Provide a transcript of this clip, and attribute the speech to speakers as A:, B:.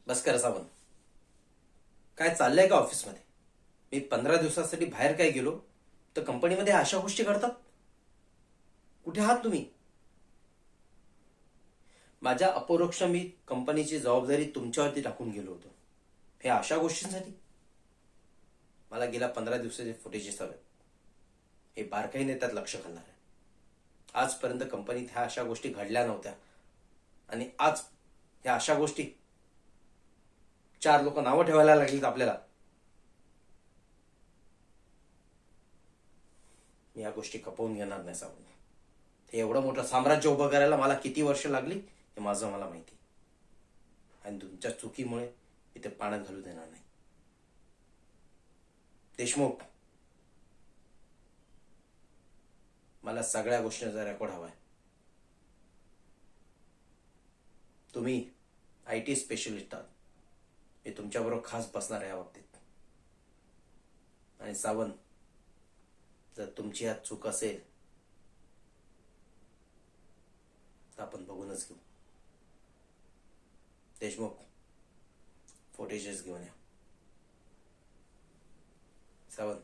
A: बस करा सावंत. काय चाललंय का ऑफिसमध्ये? मी 15 दिवसासाठी बाहेर काय गेलो तर कंपनीमध्ये अशा गोष्टी घडतात. कुठे आहात तुम्ही? माझ्या अपरोक्ष मी कंपनीची जबाबदारी तुमच्यावरती टाकून गेलो होतो, हे अशा गोष्टींसाठी. मला गेल्या 15 दिवसाचे फुटेजेस हवेत. हे बारकाईने त्यात लक्ष घालणार आहे. आजपर्यंत कंपनीत ह्या अशा गोष्टी घडल्या नव्हत्या आणि आज ह्या अशा गोष्टी चार लोक नावं ठेवायला लागलीत आपल्याला. मी या गोष्टी खपवून घेणार नाही सावंत. हे एवढं मोठं साम्राज्य उभं करायला मला किती वर्ष लागली हे माझं मला माहिती. आणि तुमच्या चुकीमुळे इथे पाण्यात घालू देणार नाही. देशमुख, मला सगळ्या गोष्टींचा रेकॉर्ड हवाय. तुम्ही IT स्पेशलिस्ट आहात. मी तुमच्याबरोबर खास बसणार आहे या बाबतीत. आणि सावंत, जर तुमची यात चूक असेल तर आपण बघूनच घेऊ. देशमुख, फुटेजेस घेऊन या. सावंत,